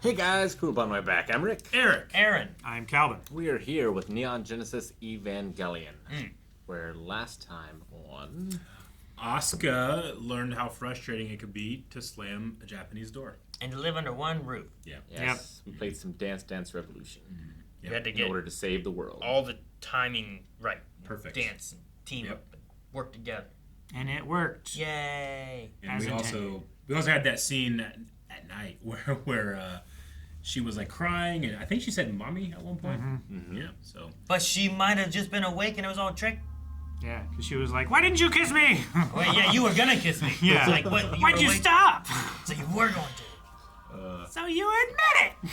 Hey guys, Poop on my back. I'm Rick. Eric. Aaron. I'm Calvin. We are here with Neon Genesis Evangelion, where last time on... Asuka learned how frustrating it could be to slam a Japanese door. And to live under one roof. Yeah. Yes, we played some Dance Dance Revolution You had to in get order to save the world. all the timing right. Perfect. Dance and team up and work together. And it worked. Yay. And As we intended. also had that scene at night where she was like crying, and I think she said "mommy" at one point. Yeah. So. But she might have just been awake and it was all a trick. Yeah, because she was like, "Why didn't you kiss me?" Wait, yeah, you were gonna kiss me. Yeah. It's like, what? Why'd were you awake? stop? So you were going to. So you admit it.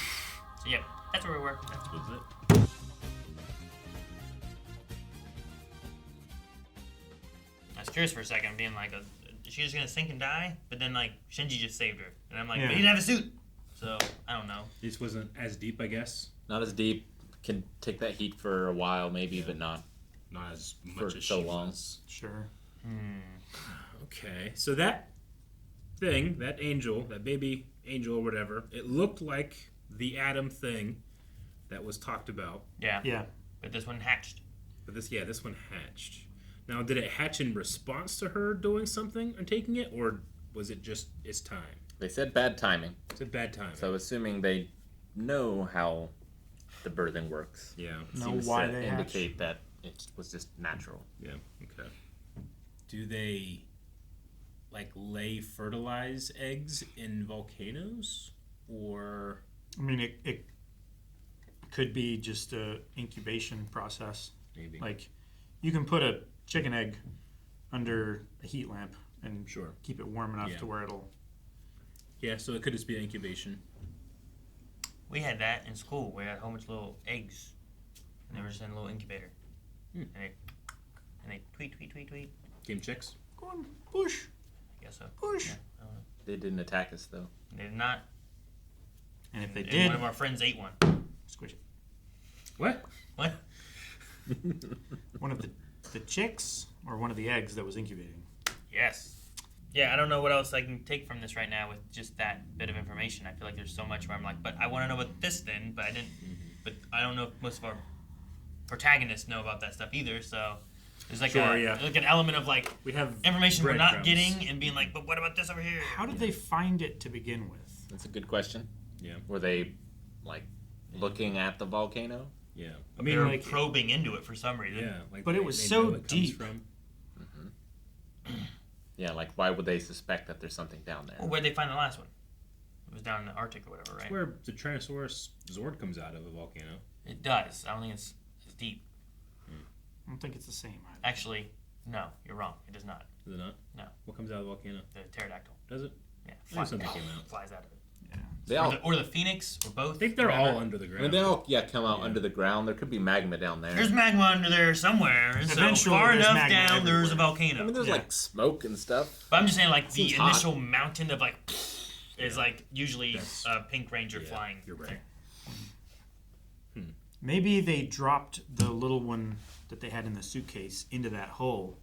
So yeah, that's where we were. That was it. I was curious for a second, being like, is she just gonna sink and die? But then like Shinji just saved her, and I'm like, Yeah. but he didn't have a suit, so I don't know. This wasn't as deep, I guess. Not as deep. Can take that heat for a while, maybe, but not Not as for much as so she long. was. Sure. Okay, so that thing, that angel, that baby angel or whatever, it looked like the Adam thing that was talked about. Yeah. Yeah. But this one hatched. But this one hatched. Now, did it hatch in response to her doing something and taking it, or was it just its time? They said bad timing, It's a bad time. so assuming they know how the birthing works, Yeah. Know seems why to they indicate that it was just natural. Yeah. Okay. Do they like lay fertilize eggs in volcanoes, or I mean, it could be just a incubation process. maybe? Like, you can put a chicken egg under a heat lamp and Sure. keep it warm enough Yeah. to where it'll. Yeah. So it could just be incubation. We had that in school. We had a whole bunch of little eggs, and they were just in a little incubator, and they tweet. Game chicks. Go on, push, I guess so. push. Yeah, I don't know. They didn't attack us, though. They did not. And if they And did, one of our friends ate one. squish it. What? What? One of the chicks or one of the eggs that was incubating. Yes. Yeah, I don't know what else I can take from this right now with just that bit of information. I feel like there's so much where I'm like, but I want to know what this then, but I didn't. But I don't know if most of our protagonists know about that stuff either. So there's like Sure, yeah. like an element of like We have information we're not breadcrumbs. getting and being like, but what about this over here? How did they find it to begin with? That's a good question. Yeah. Were they, like, looking at the volcano? Yeah. I They mean, were like, probing into it for some reason. Yeah. Like But it was they so know it comes deep. From. Yeah, like, why would they suspect that there's something down there? Well, where'd they find the last one? It was down in the Arctic or whatever, right? That's where the Tyrannosaurus Zord comes out of a volcano. It does. I don't think it's deep. I don't think it's the same. Either. Actually, no, you're wrong. It does not. Is it not? No. What comes out of the volcano? The pterodactyl. Does it? Yeah. I think something came out. Flies out of it. Yeah. They Or all, the phoenix, or both. I think they're whatever. all under the I ground. mean, they all, come out under the ground. There could be magma down there. There's magma under there somewhere. So Eventually, far there's enough magma down, there's a everywhere. volcano. I mean, there's, Yeah. like, smoke and stuff. But I'm just saying, like, the Seems hot. initial mountain of, like, is, like, usually That's- a pink ranger Yeah, flying. You're right. Maybe they dropped the little one that they had in the suitcase into that hole.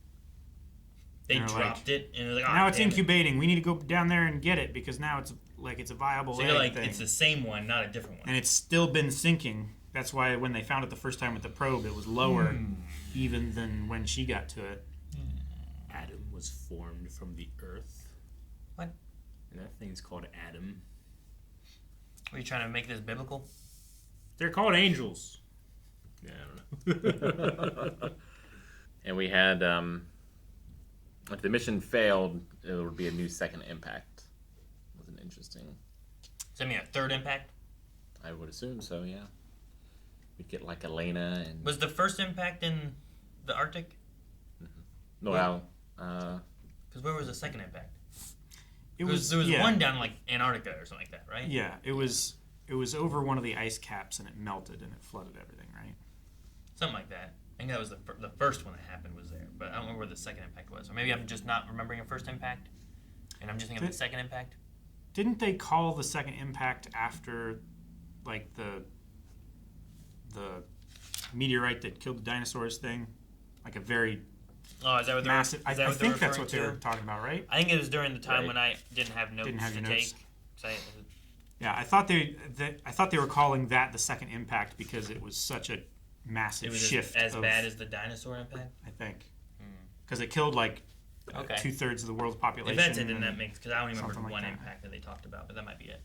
They They're dropped it, and they're like, Now it's damn it. incubating. We need to go down there and get it because now it's a viable So egg you're like, thing. it's the same one, not a different one. And it's still been sinking. That's why when they found it the first time with the probe, it was lower even than when she got to it. Adam was formed from the earth. What? And that thing's called Adam. Are you trying to make this biblical? They're called angels. Yeah, I don't know. And we had, if the mission failed, it would be a new second impact. Wasn't interesting. Does that mean a third impact? I would assume so, yeah. We'd get, like, Elena and... Was the first impact in the Arctic? Well, Because where was the second impact? It Because was there was yeah, one down like Antarctica or something like that, right? Yeah, it was over one of the ice caps and it melted and it flooded everything, right? Something like that. I think that was the first one that happened was there, but I don't remember where the second impact was. Or maybe I'm just not remembering a first impact, and I'm just thinking of the second impact. Didn't they call the second impact after, like, the meteorite that killed the dinosaurs thing? Like a very Oh, is that what they're massive. Is I that what think they're that's what they referring were to? talking about, right? I think it was during the time Right. when I didn't have notes Didn't have to your take. notes. 'Cause Yeah, I thought they were calling that the second impact because it was such a massive It was shift. as bad as the dinosaur impact. I think, because it killed like Okay. 2/3 of the world's population. If that's it, then that makes because I don't remember something like one that. impact that they talked about, but that might be it.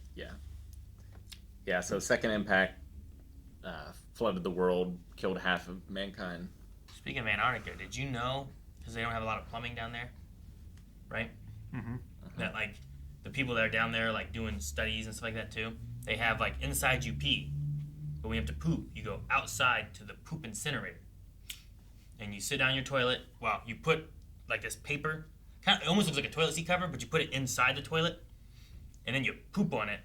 Yeah, so second impact flooded the world, killed half of mankind. Speaking of Antarctica, did you know, because they don't have a lot of plumbing down there, right? Mm-hmm. That like the people that are down there like doing studies and stuff like that too, they have like inside you pee, but when you have to poop, you go outside to the poop incinerator, and you sit down your toilet. Well, you put like this paper, kind of, it almost looks like a toilet seat cover, but you put it inside the toilet, and then you poop on it,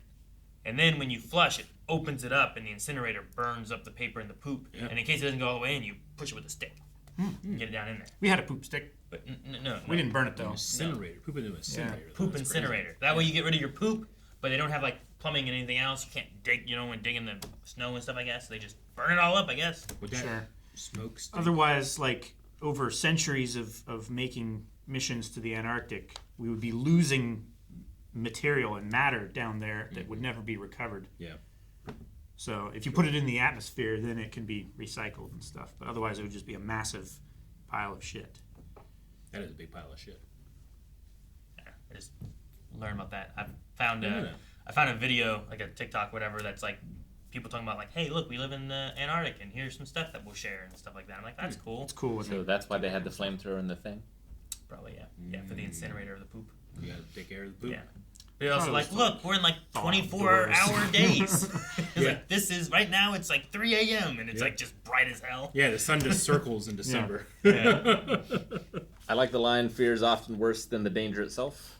and then when you flush, it opens it up, and the incinerator burns up the paper and the poop, and in case it doesn't go all the way in, you push it with a stick, and get it down in there. We had a poop stick. But no, We didn't burn it though. Incinerator. Poop into incinerator. poop incinerator. That way you get rid of your poop, but they don't have like plumbing and anything else. You can't dig, when digging the snow and stuff. I guess they just burn it all up. I guess. Would that Sure. smoke stink? Otherwise, like over centuries of making missions to the Antarctic, we would be losing material and matter down there that would never be recovered. Yeah. So if you put it in the atmosphere, then it can be recycled and stuff. But otherwise, it would just be a massive pile of shit. That is a big pile of shit. Yeah, I just learned about that. I found Yeah. I found a video, like a TikTok, whatever, that's like people talking about like, hey, look, we live in the Antarctic, and here's some stuff that we'll share and stuff like that. I'm like, that's cool. It's cool. Isn't So it? that's why they had the flamethrower in the thing. Probably yeah, for the incinerator of the poop. You gotta take care of the poop. Yeah. But you're also Probably like, still look, we're in like thawed 24-hour days. It's Yeah. like, this is, right now, it's like 3 a.m., and it's Yeah. like just bright as hell. Yeah, the sun just circles in December. Yeah. I like the line, fear is often worse than the danger itself.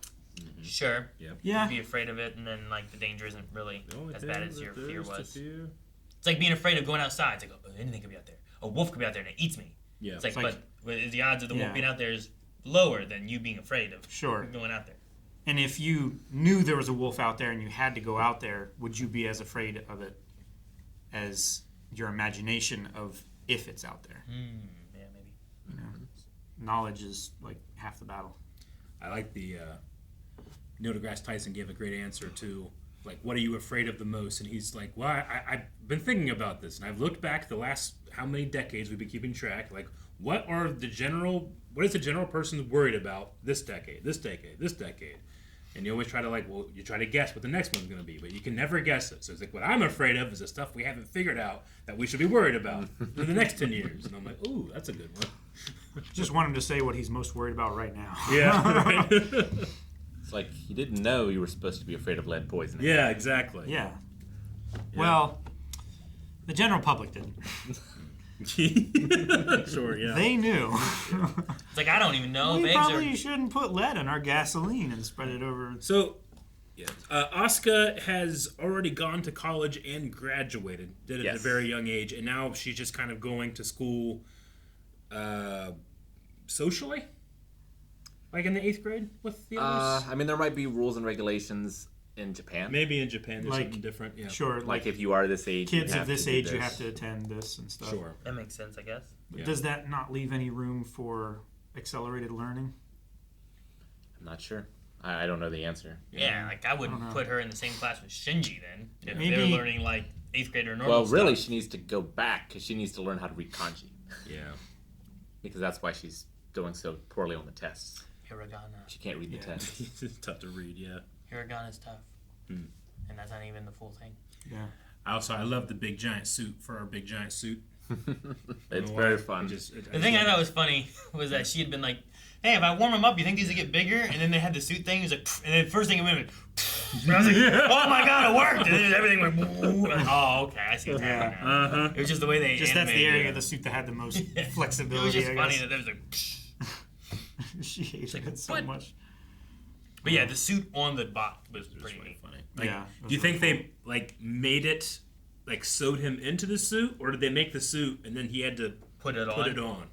Sure. Yep. Yeah. Be afraid of it, and then like the danger isn't really The only as thing bad as that your there fear is to was. fear- It's like being afraid of going outside. It's like, oh, anything could be out there. A wolf could be out there and it eats me. Yeah. It's like, like- but the odds of the wolf Yeah. being out there is lower than you being afraid of Sure. going out there. And if you knew there was a wolf out there and you had to go out there, would you be as afraid of it as your imagination of if it's out there? Yeah, maybe. You know, knowledge is like half the battle. I like the Neil deGrasse Tyson gave a great answer to like, what are you afraid of the most? And he's like, well, I've been thinking about this, and I've looked back the last how many decades we've been keeping track. Like, what is the general person worried about this decade? And you always try to you try to guess what the next one's going to be, but you can never guess it. So it's like, what I'm afraid of is the stuff we haven't figured out that we should be worried about for the next 10 years. And I'm like, ooh, that's a good one. Just want him to say what he's most worried about right now. Yeah. It's like you didn't know you were supposed to be afraid of lead poisoning. Yeah, exactly. Yeah. Well, the general public didn't. Sure, yeah. They knew. It's like, I don't even know We if eggs probably are... shouldn't put lead in our gasoline and spread it over. So, yeah, Asuka has already gone to college and graduated. Did it at a Yes. very young age, and now she's just kind of going to school socially, like in the 8th grade with the others. I mean, there might be rules and regulations in Japan. Maybe in Japan there's like- something different. Yeah, Sure, Like if you are this age, kids you of have this to do age, you this. have to attend this and stuff. sure. That makes sense, I guess. Yeah. Does that not leave any room for accelerated learning? I'm not sure. I don't know the answer. Yeah, like I wouldn't I don't know. put her in the same class with Shinji then. If Maybe- they're learning like 8th grader normal Well, really, stuff. she needs to go back because she needs to learn how to read kanji Yeah. because that's why she's doing so poorly on the tests. Hiragana. She can't read the Yeah. tests. It's tough to read. Yeah. Hiragana is tough. Hmm. And that's not even the full thing. Yeah. I love the big giant suit for our big giant suit. It's very fun. The thing I thought was funny was that she had been like, hey, if I warm them up, you think these will get bigger? And then they had the suit thing. It was like, "Pff," and then first thing it went, and I was like, oh my god, it worked! And then everything went, "Woo." Like, oh, okay, I see what's happening now. Uh-huh. It was just the way they Just that's the animated area it. of the suit that had the most It was flexibility. just I funny guess. that there was like, She hated like, it so what? much. but yeah, the suit on the bot was pretty neat. funny. Like, Yeah, do you think they made it sewed him into the suit, or did they make the suit and then he had to Put it put on. it on?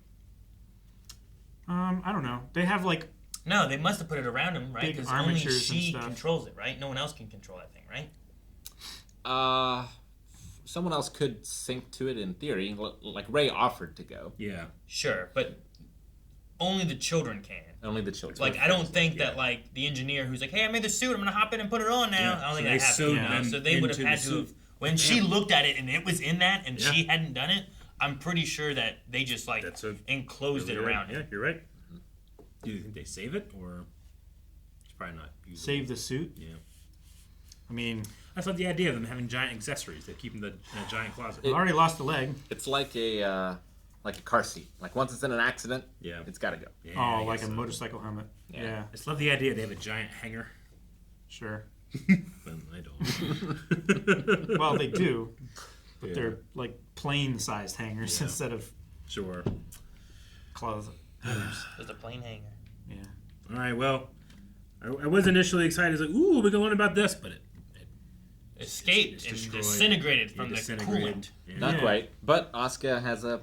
I don't know. They have like No, they must have put it around him, right? Big Because only armatures and she stuff. controls it, right? No one else can control that thing, right? Someone else could sync to it in theory. Like Ray offered to go. Yeah. Sure, but only the children can. Only the children. Like, I don't think that, like, the engineer who's like, hey, I made the suit, I'm gonna hop in and put it on now. Yeah, I don't so think they that happened. sewed You know? them So they would have into had the to suit. have. When she looked at it and it was in that and Yeah. she hadn't done it, I'm pretty sure that they just, like, enclosed it around Yeah, it. you're right. Do you think they save it, or it's probably not usable? Save the suit. Yeah. I mean, I thought the idea of them having giant accessories that keep them in a giant closet. I already lost a leg. It's like a car seat. Like once it's in an accident, Yeah. it's got to go. Yeah, Oh, I like guess a so. motorcycle helmet. Yeah. Yeah, I just love the idea they have a giant hanger. sure. But I don't. Well, they do, but Yeah. they're like plane-sized hangers Yeah. instead of Sure. closet. There's a plane hanger. Yeah. All right. Well, I was initially excited. I was like, "Ooh, we can learn about this," but it Escaped it's and destroyed. disintegrated Yeah, from the disintegrated. coolant. Yeah. Not Yeah. quite. But Asuka has a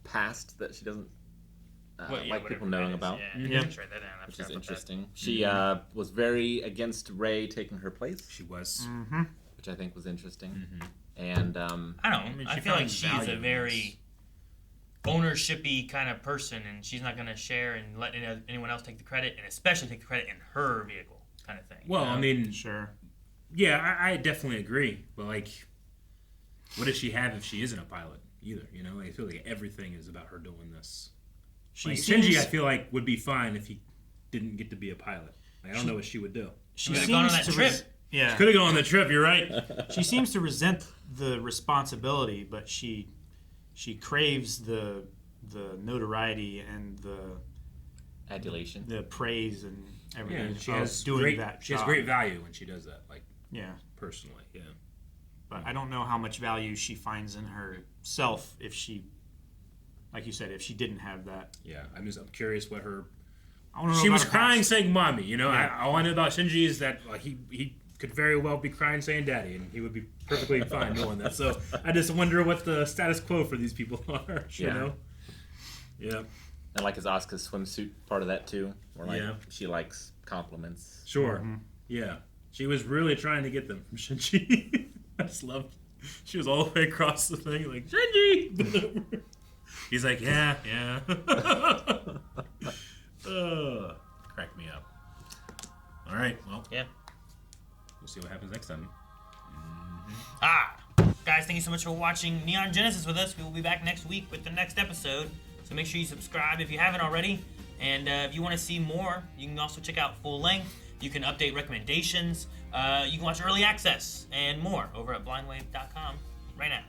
past that she doesn't Well, yeah, like whatever people knowing that is. about, Yeah, Yeah. let's write that down. I which forgot is about that. interesting. She was very against Rey taking her place, She was. Mm-hmm. which I think was interesting. Mm-hmm. And I don't. I mean, I she feel like found she's value a in very ownershipy kind of person, and she's not going to share and let anyone else take the credit, and especially take the credit in her vehicle, kind of thing. Well, I mean, Sure. yeah, I definitely agree. But like, what does she have if she isn't a pilot either? You know, I feel like everything is about her doing this. She Like, seems, Shinji, I feel like would be fine if he didn't get to be a pilot. Like, I don't know what she would do. she Could've seems gone on that to trip. yeah. Could have gone on the trip. You're right. She seems to resent the responsibility, but she craves the notoriety and adulation. the praise and everything. Yeah, she of has doing great. that. She has job. great value when she does that. Like Yeah, personally, yeah. but I don't know how much value she finds in herself if she, like you said, if she didn't have that. Yeah, I'm curious what her. I wanna know She about was her crying past. saying "mommy." You know, Yeah. all I know about Shinji is that he could very well be crying saying "daddy," and he would be perfectly fine knowing that. So I just wonder what the status quo for these people are. You Yeah. know. Yeah. And like, is Asuka's swimsuit part of that too? Or like, Yeah. she likes compliments. Sure. Yeah. She was really trying to get them from Shinji. I just loved. She was all the way across the thing, like Shinji. He's like, yeah. Crack me up. All right. Well, Yeah. we'll see what happens next time. Guys, thank you so much for watching Neon Genesis with us. We will be back next week with the next episode. So make sure you subscribe if you haven't already. And if you want to see more, you can also check out Full Length. You can update recommendations. You can watch Early Access and more over at blindwave.com right now.